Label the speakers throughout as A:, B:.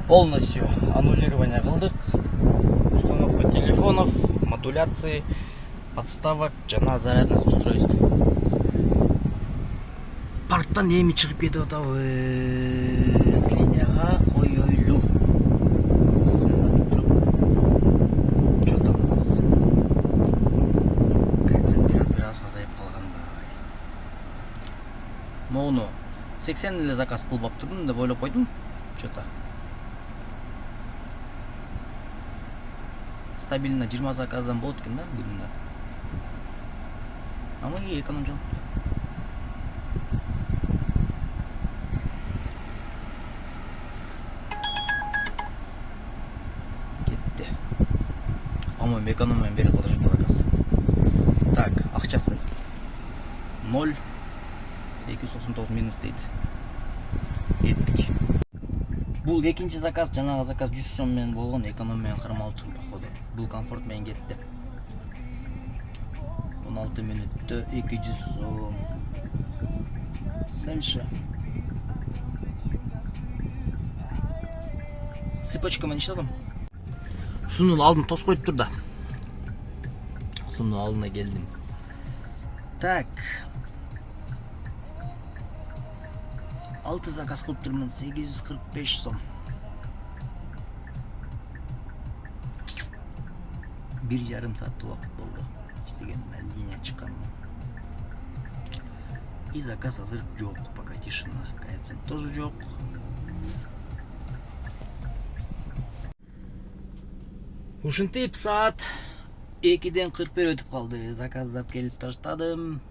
A: Полностью аннулирование кылдык. Установка телефонов, модуляции, подставок жана зарядных устройств. Парктан эми чыгып кетип атабыз. Линияга коюйлу. Чо тамыз. Кажется, biraz азайып калгандай. Моуну 80 эле заказ кылып турдум деп ойлоп койдум. Чо-то стабильно 20 заказдан болот экен да күнүнө. А мы экономчулук. Кетти. По-моему, экономияны бери кылышып заказ. Так, акчасы 0 299 минус дейт. Кеттик. Бул экинчи заказ, жанагы заказ 100 сом менен болгон, экономияны кармалып туруп походу. Бул комфорт менен кетти. 16 мүнөттө 200 сом. Дальше. Цепочка менен иштедим. Сунун алдын тос коюп тур да. Сунун алдына келдим. Так. 6 заказ кылып турмун, 845 сом. Bir yarım saat vakit oldu. İştegенimden линия çıkan. И заказ азыр жок, пока тишина. Коэффициент тоже жок. Ушинтип саат 2-ден 41 өтүп калды. Заказдап келип таштадым.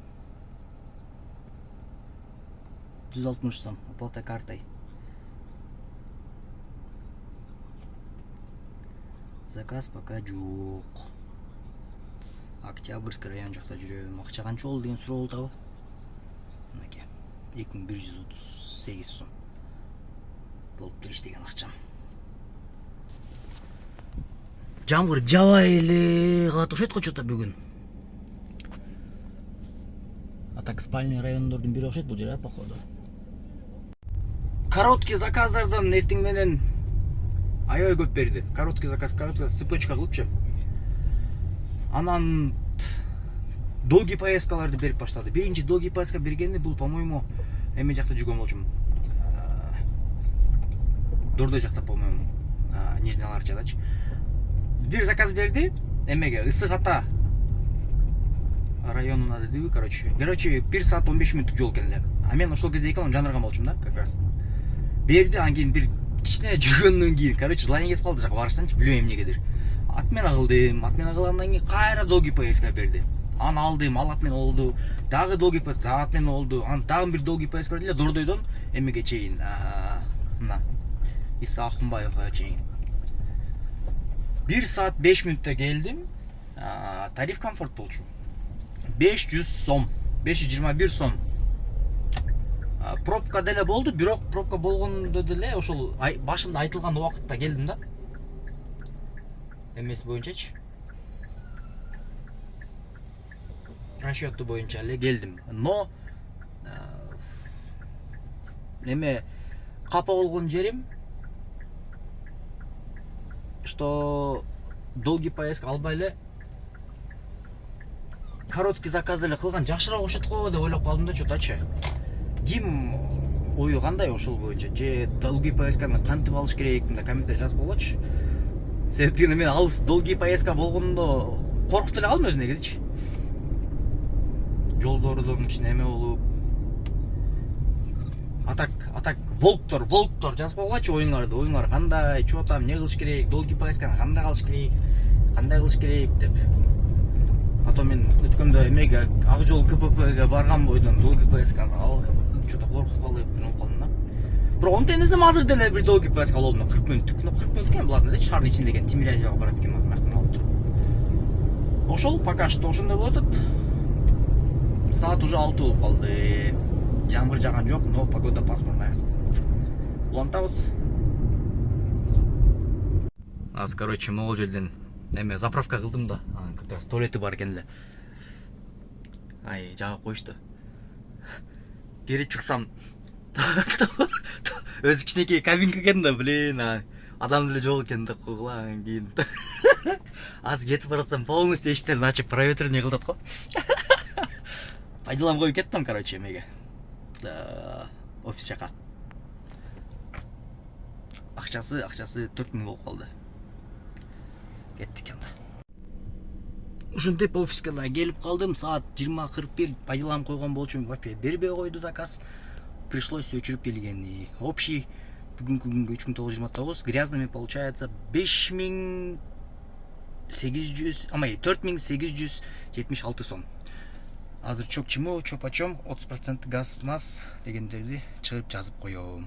A: 160 сом. Оплата картой. Заказ пока жок. Октябрьский район жакта жүрөм. Акча канча болду деген суроо болду. Мынакей 2138 сом. Болуптур иштеген акчам. Жамгыр жабай эле калат окшойт го чото бүгүн. А так спальный райондордун бири окшойт бул жер, походу. Короткий заказдардан эртең менен аябай көп берди. Короткий заказ, цепочка кылыпчы. Анан долгий поездкаларды берип баштады. Биринчи долгий поездка бергенде бул, по-моему, эме жакта жүргөн болчумун. Дордой жакта, по-моему, Нижний Аларчадачы. Бир заказ берди, эмеге Ысык Ата районуна дедиби, короче, 1 саат 15 мүнөттүк жол экен эле. А мен ошол кезде экалам жанырган болчумун да, как раз. Берди, анан кийин бир кичине жүргөндөн кийин, короче, желание кетип калды жака барыштанчы, билбейм эмнегедир. Атмен агылгандан кийин кайра долгий поездка берди. Аны алдым, ал атмен олду. Дагы долгий поездка, дагы атмен олду. Анан дагы бир долгий поездка берди эле Дордойдон эмеге чейин, мына Иса Ахунбаевга чейин. 1 саат 5 мүнөттө келдим. Тариф комфорт болчу. 500 сом, 521 сом. Пробка деле болду, бирок пробка болгондо деле ошол башында айтылган убакытта келдим да. Эмес боюнчачы. Расчёту боюнча эле келдим. Но эме капа болгон жерим, что долгий поездка албай эле короткий заказ деле кылган жакшыраак окшойт го деп ойлоп калдым да, чоточу. Ким ою кандай ошол боюнча, же долгий поездканы кантип алыш керек мында комментарий жазып койгочу. Себеби мен алыс долгий поездка болгондо коркуп эле калдым өзү негизичи. Жолдордон кичине эме болуп. Атак волктор жазып койгочу оюңар кандай, чо там, не кылыш керек, долгий поездканы кандай кылыш керек деп. А то мен өткөндө эмеге Ак жол КППге барган бойдон долгий поездканы алып, чо-то коркуп калып, мен калдым да. Бирок онтенесем азыр деле бир долгий поездка алып алдым, 40 мүнөттүк экен булар деле, шаардын ичинде экен, Тимирязевага барат экен, азыр мактан алып туруп. Ошол пока что ошондой болуп атат. Саат уже 6 болуп калды. Жамгыр жаган жок, но погода пасмурная. Улантабыз. Аз, короче, могул жерден эме заправка кылдым да. Как раз туалети бар экен эле. Ай, жагып коюшту. Кирип чыксам өзү кичинекей кабинка экен да, блин. адам деле жок экен деп койгула. Анан кийин азыр кетип баратсам полностью эшиктерин ачып проветривание кылып атат го. Пайдаланып коюп кеттим, короче, эмеге. Офис жака. Акчасы 4000 болуп калды. Кеттик анда. Ушинтип офиске да келип калдым. Саат 20:41 пайдаланып койгон болчумун. Вообще бербей койду заказ. Пришлось өчүрүп келгени. Общий бүгүнкү күнгө 3929, грязными получается 4876 сом. Азыр чок чымоо, чоп ачом, 30% газ, маз дегендерди чыгып жазып коём.